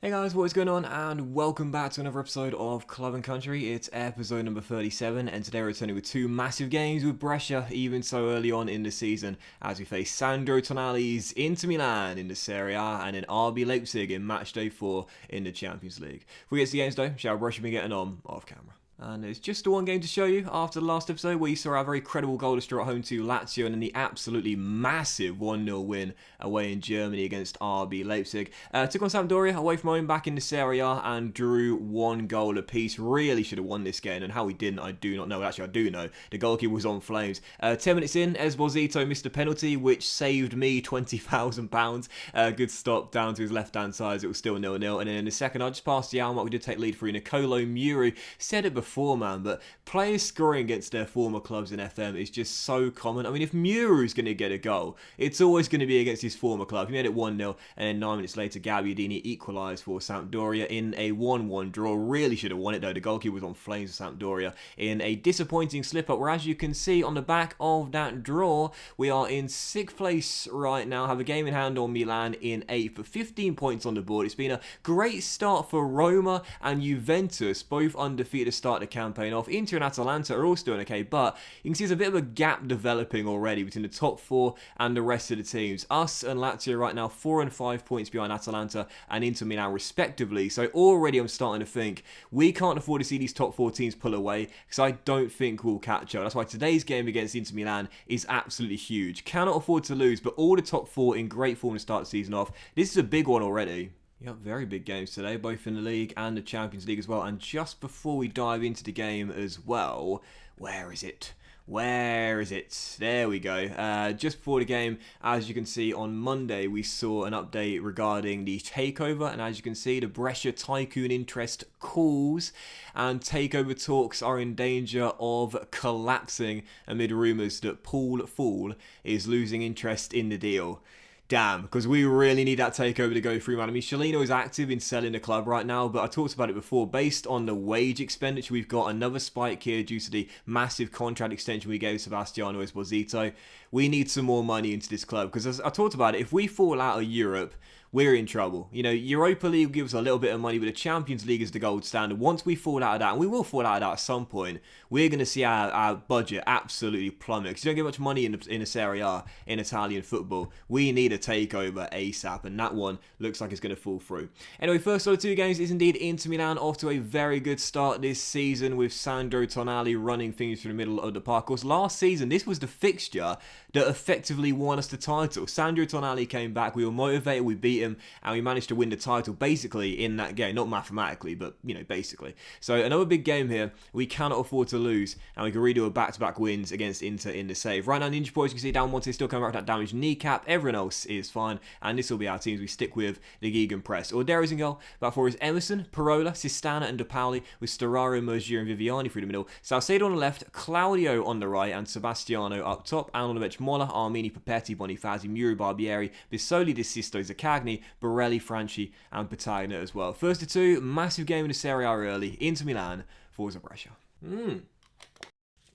Hey guys, what is going on? And welcome back to another episode of Club and Country. It's episode number 37, and today we're returning with two massive games with Brescia, even so early on in the season, as we face Sandro Tonali's Inter Milan in the Serie A and then RB Leipzig in matchday 4 in the Champions League. Before we get to the games though, shall Brescia be getting on off camera? And it's just the one game to show you after the last episode where you saw our very credible goal to draw at home to Lazio and then the absolutely massive 1-0 win away in Germany against RB Leipzig. Took on Sampdoria away from home back in the Serie A and drew one goal apiece. Really should have won this game, and how we didn't I do not know. Actually I do know. The goalkeeper was on flames. 10 minutes in, Esposito missed a penalty which saved me £20,000. Good stop down to his left hand side as it was still 0-0, and then in the second I just passed the hour mark. We did take lead through Nicolo Muru. Said it before, man, but players scoring against their former clubs in FM is just so common. I mean, if Muru's going to get a goal, it's always going to be against his former club. He made it 1-0, and then 9 minutes later, Gabbiadini equalised for Sampdoria in a 1-1 draw. Really should have won it, though. The goalkeeper was on flames for Sampdoria in a disappointing slip-up, where, as you can see on the back of that draw, we are in 6th place right now, have a game in hand on Milan in 8th, for 15 points on the board. It's been a great start for Roma and Juventus, both undefeated to start the campaign off. Inter and Atalanta are all still okay, but you can see there's a bit of a gap developing already between the top 4 and the rest of the teams. Us and Lazio right now 4 and 5 points behind Atalanta and Inter Milan respectively, so already I'm starting to think we can't afford to see these top 4 teams pull away, because I don't think we'll catch up. That's why today's game against Inter Milan is absolutely huge. Cannot afford to lose, but all the top 4 in great form to start the season off. This is a big one already. Yep, very big games today, both in the league and the Champions League as well. And just before we dive into the game as well, where is it? Where is it? There we go. Just before the game, as you can see on Monday, we saw an update regarding the takeover, and as you can see, the Brescia tycoon interest calls, and takeover talks are in danger of collapsing amid rumours that Paul Fool is losing interest in the deal. Damn, because we really need that takeover to go through, man. I mean, Shalino is active in selling the club right now, but I talked about it before. Based on the wage expenditure, we've got another spike here due to the massive contract extension we gave Sebastiano Esposito. We need some more money into this club, because as I talked about it, if we fall out of Europe, we're in trouble. You know, Europa League gives a little bit of money, but the Champions League is the gold standard. Once we fall out of that, and we will fall out of that at some point, we're going to see our budget absolutely plummet. Because you don't get much money in the Serie A in Italian football. We need a takeover ASAP, and that one looks like it's going to fall through. Anyway, first of the two games is indeed Inter Milan, off to a very good start this season with Sandro Tonali running things through the middle of the park. Of course, last season, this was the fixture that effectively won us the title. Sandro Tonali came back, we were motivated, we beat him, and we managed to win the title basically in that game. Not mathematically, but, you know, basically. So another big game here. We cannot afford to lose, and we can redo a back-to-back wins against Inter in the save. Right now, Ninja Boys, you can see down one, still coming back with that damaged kneecap. Everyone else is fine, and this will be our teams. We stick with the Gegan press. Orderi's in goal. Back four is Emerson, Parola, Sistana, and De Pauli, with Storaro, Mergier, and Viviani through the middle. Salcedo on the left, Claudio on the right, and Sebastiano up top. And on the bench, Mola, Armini, Papetti, Bonifazi, Muri, Barbieri, Bisoli, De Sisto, Zaccagni, Borelli, Franchi, and Patagna as well. First to two, massive game in the Serie A early. Inter Milan, Forza Brescia.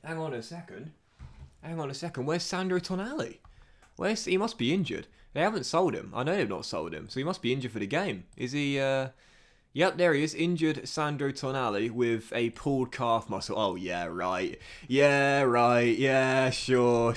Hang on a second. Where's Sandro Tonali? He must be injured. They haven't sold him. I know they've not sold him, so he must be injured for the game. Is he, Yep, there he is, injured Sandro Tonali with a pulled calf muscle. Oh, yeah, right. Yeah, sure.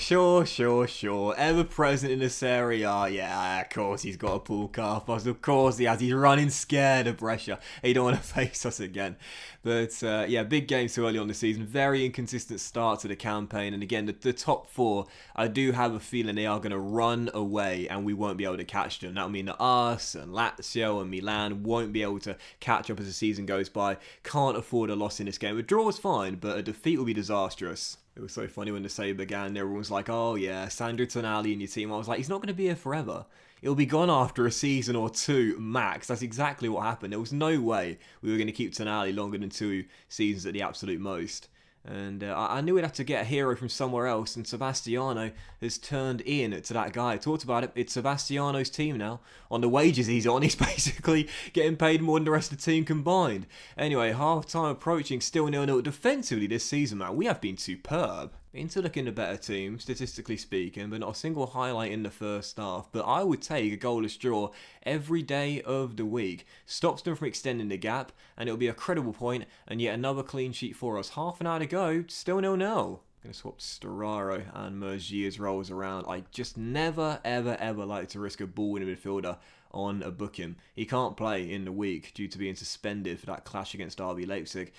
Ever present in the Serie A. Yeah, of course he's got a pulled calf muscle. Of course he has. He's running scared of Brescia. He don't want to face us again. But, yeah, big game so early on the season. Very inconsistent start to the campaign. And again, the top 4, I do have a feeling they are going to run away and we won't be able to catch them. That'll mean that us and Lazio and Milan won't be able to catch up as the season goes by. Can't afford a loss in this game. A draw is fine, but a defeat will be disastrous. It was so funny when the save began. Everyone was like, oh yeah, Sandro Tonali in your team. I was like, he's not going to be here forever. It'll be gone after a season or 2 max. That's exactly what happened. There was no way we were going to keep Tonali longer than 2 seasons at the absolute most. And I knew we'd have to get a hero from somewhere else, and Sebastiano has turned in to that guy. I talked about it. It's Sebastiano's team now. On the wages he's on, he's basically getting paid more than the rest of the team combined. Anyway, half-time approaching, still 0-0 defensively this season, man. We have been superb. Inter looking the better team, statistically speaking, but not a single highlight in the first half. But I would take a goalless draw every day of the week. Stops them from extending the gap, and it'll be a credible point, and yet another clean sheet for us. Half an hour to go, still 0-0. Going to swap Storaro and Mergier's roles around. I just never, ever, ever like to risk a ball in a midfielder on a booking. He can't play in the week due to being suspended for that clash against RB Leipzig.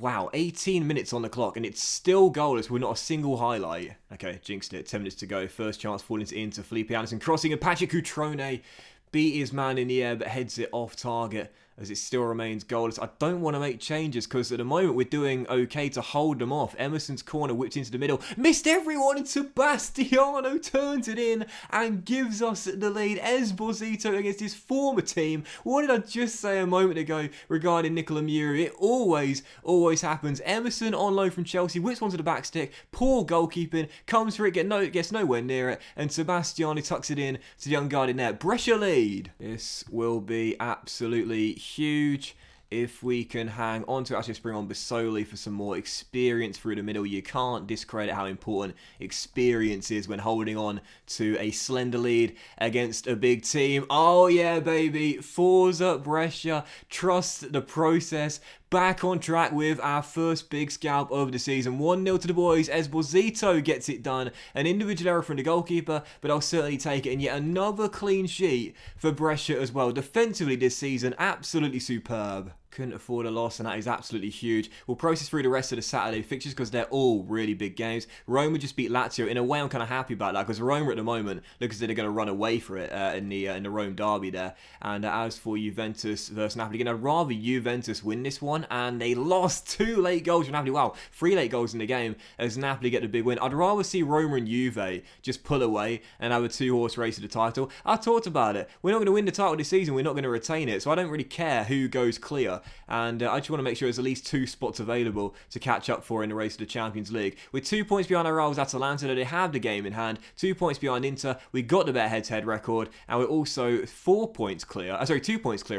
Wow, 18 minutes on the clock and it's still goalless with not a single highlight. Okay, jinxed it. 10 minutes to go. First chance falling into Felipe Anderson. Crossing and Patrick Cutrone beat his man in the air but heads it off target as it still remains goalless. I don't want to make changes because at the moment we're doing okay to hold them off. Emerson's corner whipped into the middle. Missed everyone and Sebastiano turns it in and gives us the lead. Esposito against his former team. What did I just say a moment ago regarding Nicola Muri? It always happens. Emerson on loan from Chelsea. Whips one to the back stick. Poor goalkeeping. Comes for it. Gets nowhere near it. And Sebastiano tucks it in to the unguarded net. Brescia lead. This will be absolutely huge if we can hang on to actually bring on Bissoli for some more experience through the middle. You can't discredit how important experience is when holding on to a slender lead against a big team. Oh yeah, baby. Forza Brescia. Trust the process. Back on track with our first big scalp of the season. 1-0 to the boys. Esposito gets it done. An individual error from the goalkeeper, but I'll certainly take it. And yet another clean sheet for Brescia as well. Defensively this season, absolutely superb. Couldn't afford a loss, and that is absolutely huge. We'll process through the rest of the Saturday fixtures because they're all really big games. Roma just beat Lazio. In a way, I'm kind of happy about that because Roma at the moment looks as if they're going to run away for it in the Rome derby there. And as for Juventus versus Napoli, again, I'd rather Juventus win this one, and they lost 2 late goals from Napoli. Wow, 3 late goals in the game as Napoli get the big win. I'd rather see Roma and Juve just pull away and have a 2-horse race to the title. I talked about it. We're not going to win the title this season. We're not going to retain it, so I don't really care who goes clear. And I just want to make sure there's at least 2 spots available to catch up for in the race to the Champions League. With 2 points behind our rivals Atalanta, they have the game in hand. 2 points behind Inter. We got the better head-to-head record, and we're also 2 points clear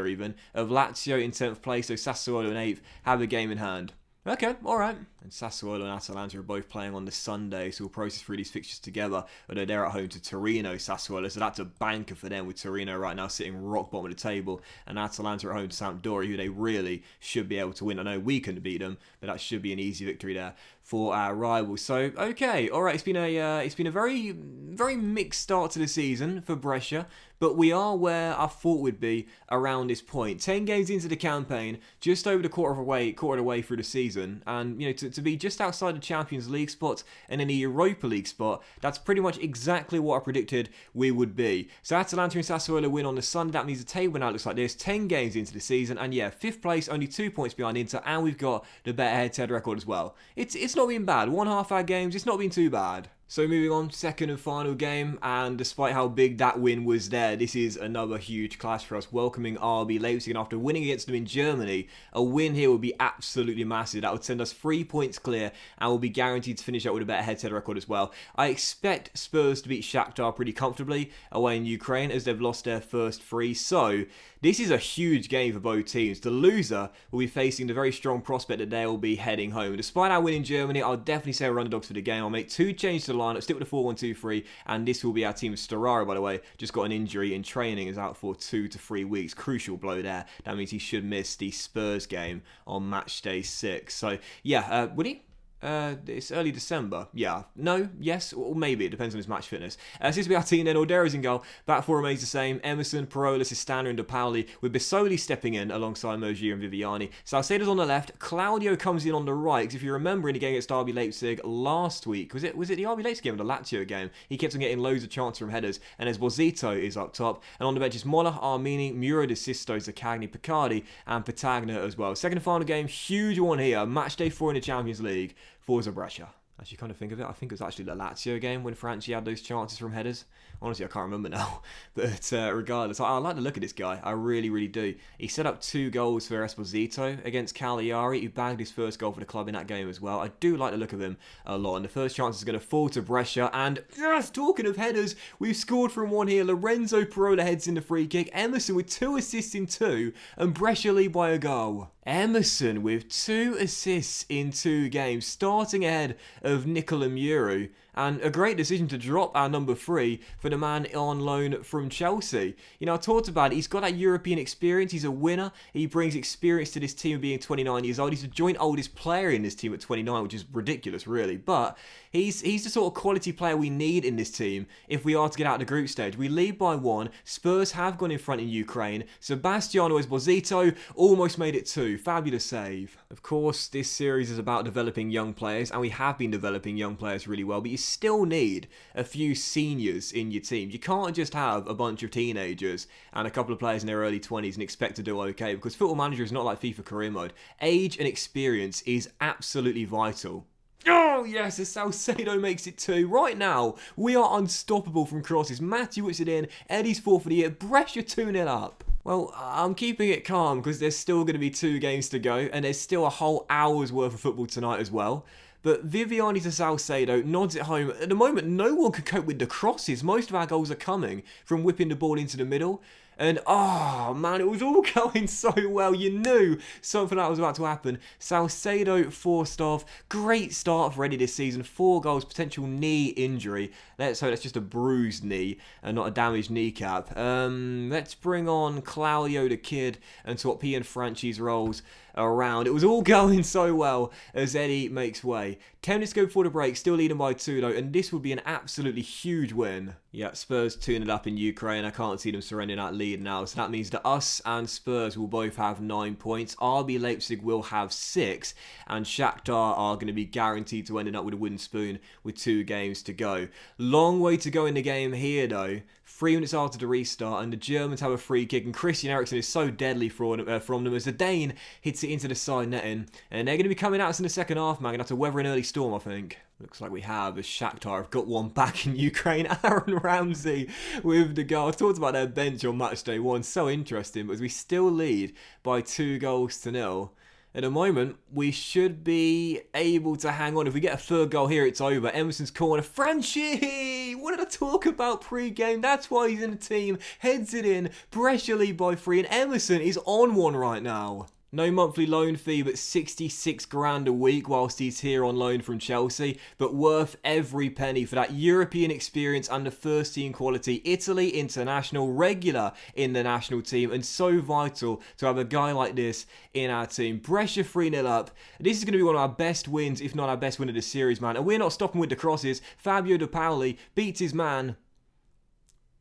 even, of Lazio in 10th place, so Sassuolo in 8th have a game in hand. Okay, alright. And Sassuolo and Atalanta are both playing on the Sunday, so we'll process through these fixtures together. Although they're at home to Torino, Sassuolo, so that's a banker for them, with Torino right now sitting rock bottom of the table, and Atalanta at home to Sampdoria, who they really should be able to win. I know we couldn't beat them, but that should be an easy victory there for our rivals. So, okay, alright, it's been a very, very mixed start to the season for Brescia, but we are where I thought we'd be around this point. 10 games into the campaign, just over the quarter of the way through the season, and to be just outside the Champions League spot and in the Europa League spot, that's pretty much exactly what I predicted we would be. So Atalanta and Sassuolo win on the Sunday. That means the table now looks like this: 10 games into the season, and yeah, 5th place, only 2 points behind Inter, and we've got the better head-to-head record as well. It's not been bad. 1.5 hour games, it's not been too bad. So moving on, second and final game, and despite how big that win was there, this is another huge clash for us, welcoming RB Leipzig, and after winning against them in Germany, a win here would be absolutely massive. That would send us 3 points clear, and we'll be guaranteed to finish out with a better head-to-head record as well. I expect Spurs to beat Shakhtar pretty comfortably away in Ukraine, as they've lost their first 3, so this is a huge game for both teams. The loser will be facing the very strong prospect that they will be heading home. Despite our win in Germany, I'll definitely say we're underdogs for the game. I'll make 2 changes to the lineup, stick with the 4-1-2-3, and this will be our team. Storaro, by the way, just got an injury in training, is out for 2 to 3 weeks. Crucial blow there. That means he should miss the Spurs game on match day 6. So, yeah, would he? It's early December. Yeah. No? Yes? Or maybe. It depends on his match fitness. Seems to be our team then. Ordero's in goal. Back 4 remains the same. Emerson, Parola, Sistana and De Pauli, with Bissoli stepping in alongside Mergier and Viviani. Salcedo's on the left. Claudio comes in on the right. Because if you remember in the game against RB Leipzig last week, was it the RB Leipzig game or the Lazio game? He kept on getting loads of chances from headers. And Esposito is up top. And on the bench is Mola, Armini, Muro de Sisto, Zaccagni, Picardi, and Patagna as well. Second and final game. Huge one here. Match day 4 in the Champions League. Forza Brescia. As you kind of think of it, I think it was actually the Lazio game when Franchi had those chances from headers. Honestly, I can't remember now. But regardless, I like the look of this guy. I really, really do. He set up 2 goals for Esposito against Cagliari. He bagged his first goal for the club in that game as well. I do like the look of him a lot. And the first chance is going to fall to Brescia. And yes, talking of headers, we've scored from one here. Lorenzo Parola heads in the free kick. Emerson with 2 assists in 2. And Brescia lead by a goal. Emerson with 2 assists in 2 games, starting ahead of Nicola Muro, and a great decision to drop our number 3 for the man on loan from Chelsea. You know, I talked about it, he's got that European experience, he's a winner, he brings experience to this team of being 29 years old, he's the joint oldest player in this team at 29, which is ridiculous really, but he's the sort of quality player we need in this team if we are to get out of the group stage. We lead by 1, Spurs have gone in front in Ukraine, Sebastiano Esposito almost made it 2, fabulous save. Of course, this series is about developing young players, and we have been developing young players really well, but you still need a few seniors in your team. You can't just have a bunch of teenagers and a couple of players in their early 20s and expect to do okay, because Football Manager is not like FIFA career mode. Age and experience is absolutely vital. Oh, yes, as Salcedo makes it 2. Right now, we are unstoppable from crosses. Matthew puts it in. Eddie's 4 for the year. Brescia 2-0 up. Well, I'm keeping it calm because there's still going to be 2 games to go, and there's still a whole hour's worth of football tonight as well. But Viviani to Salcedo nods it home. At the moment, no one can cope with the crosses. Most of our goals are coming from whipping the ball into the middle. And, oh, man, it was all going so well. You knew something like that was about to happen. Salcedo forced off. Great start for Eddie this season. 4 goals, potential knee injury. Let's hope that's just a bruised knee and not a damaged kneecap. Let's bring on Claudio the Kid and swap he and Franchi's roles around. It was all going so well as Eddie makes way. 10 minutes to go before the break, still leading by 2 though, and this would be an absolutely huge win. Yeah, Spurs 2-0 up in Ukraine. I can't see them surrendering that lead now, so that means that us and Spurs will both have 9 points. RB Leipzig will have 6, and Shakhtar are going to be guaranteed to ending up with a wooden spoon with 2 games to go. Long way to go in the game here though. 3 minutes after the restart, and the Germans have a free kick, and Christian Eriksen is so deadly from them as the Dane hits it into the side netting, and they're going to be coming at us in the second half, man. Going to have to weather an early storm, I think. Looks like we have, as Shakhtar have got one back in Ukraine. Aaron Ramsey with the goal. I talked about their bench on matchday 1, so interesting, but as we still lead by 2-0. At the moment, we should be able to hang on. If we get a 3rd goal here, it's over. Emerson's corner. Franchi! What did I talk about pre-game? That's why he's in the team. Heads it in. Brescia lead by 3, and Emerson is on one right now. No monthly loan fee, but 66 grand a week whilst he's here on loan from Chelsea, but worth every penny for that European experience and the first team quality. Italy international, regular in the national team, and so vital to have a guy like this in our team. Brescia 3-0 up. This is going to be one of our best wins, if not our best win of the series, man. And we're not stopping with the crosses. Fabio De Paoli beats his man.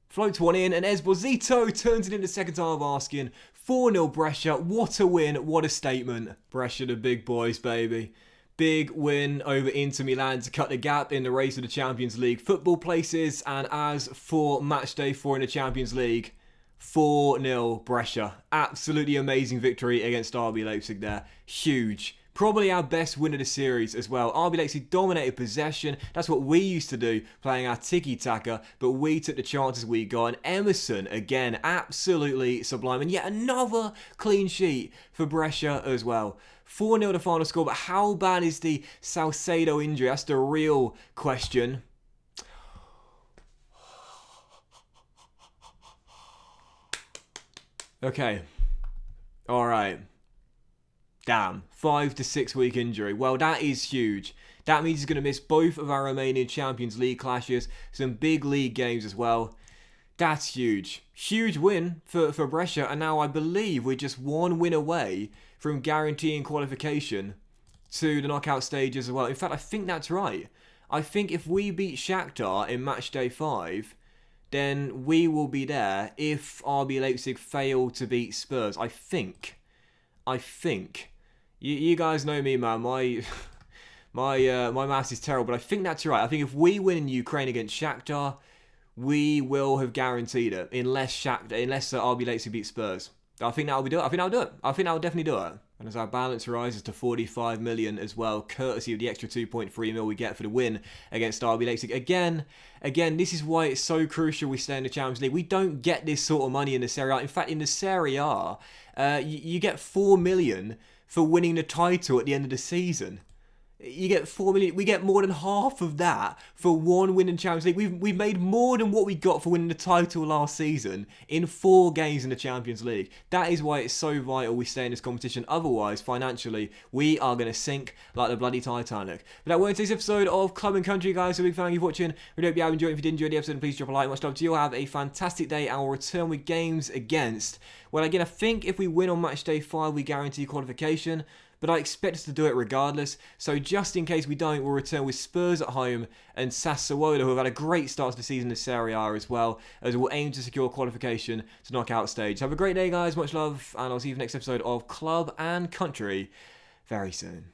Floats one in, and Esposito turns it in the second time of asking. 4-0 Brescia. What a win. What a statement. Brescia, the big boys, baby. Big win over Inter Milan to cut the gap in the race of the Champions League football places. And as for matchday 4 in the Champions League, 4-0 Brescia. Absolutely amazing victory against RB Leipzig there. Huge. Probably our best win of the series as well. RB Leipzig dominated possession. That's what we used to do, playing our tiki-taka, but we took the chances we got. And Emerson, again, absolutely sublime. And yet another clean sheet for Brescia as well. 4-0 the final score, but how bad is the Salcedo injury? That's the real question. Okay. All right. Damn, 5 to 6 week injury. Well, that is huge. That means he's going to miss both of our remaining Champions League clashes, some big league games as well. That's huge. Huge win for Brescia, and now I believe we're just 1 win away from guaranteeing qualification to the knockout stages as well. In fact, I think that's right. I think if we beat Shakhtar in matchday 5, then we will be there if RB Leipzig fail to beat Spurs. I think. You guys know me, man. My maths is terrible, but I think that's right. I think if we win in Ukraine against Shakhtar, we will have guaranteed it, unless RB Leipzig beat Spurs. I think that'll do it. I think that'll definitely do it. And as our balance rises to 45 million as well, courtesy of the extra 2.3 mil we get for the win against RB Leipzig. Again, this is why it's so crucial we stay in the Champions League. We don't get this sort of money in the Serie A. In fact, in the Serie A, you get 4 million for winning the title at the end of the season. You get 4 million. We get more than half of that for one win in Champions League. We've made more than what we got for winning the title last season in 4 games in the Champions League. That is why it's so vital we stay in this competition. Otherwise, financially, we are going to sink like the bloody Titanic. But that was today's episode of Club and Country, guys. So big thank you for watching. Really hope you have enjoyed. If you did enjoy the episode, then please drop a like. Much love to you. Have a fantastic day, and we'll return with games against. Well, again, I think if we win on match day 5, we guarantee qualification. But I expect us to do it regardless, so just in case we don't, we'll return with Spurs at home and Sassuolo, who have had a great start to the season in Serie A as well, as we'll aim to secure qualification to knockout stage. Have a great day, guys, much love, and I'll see you for the next episode of Club and Country very soon.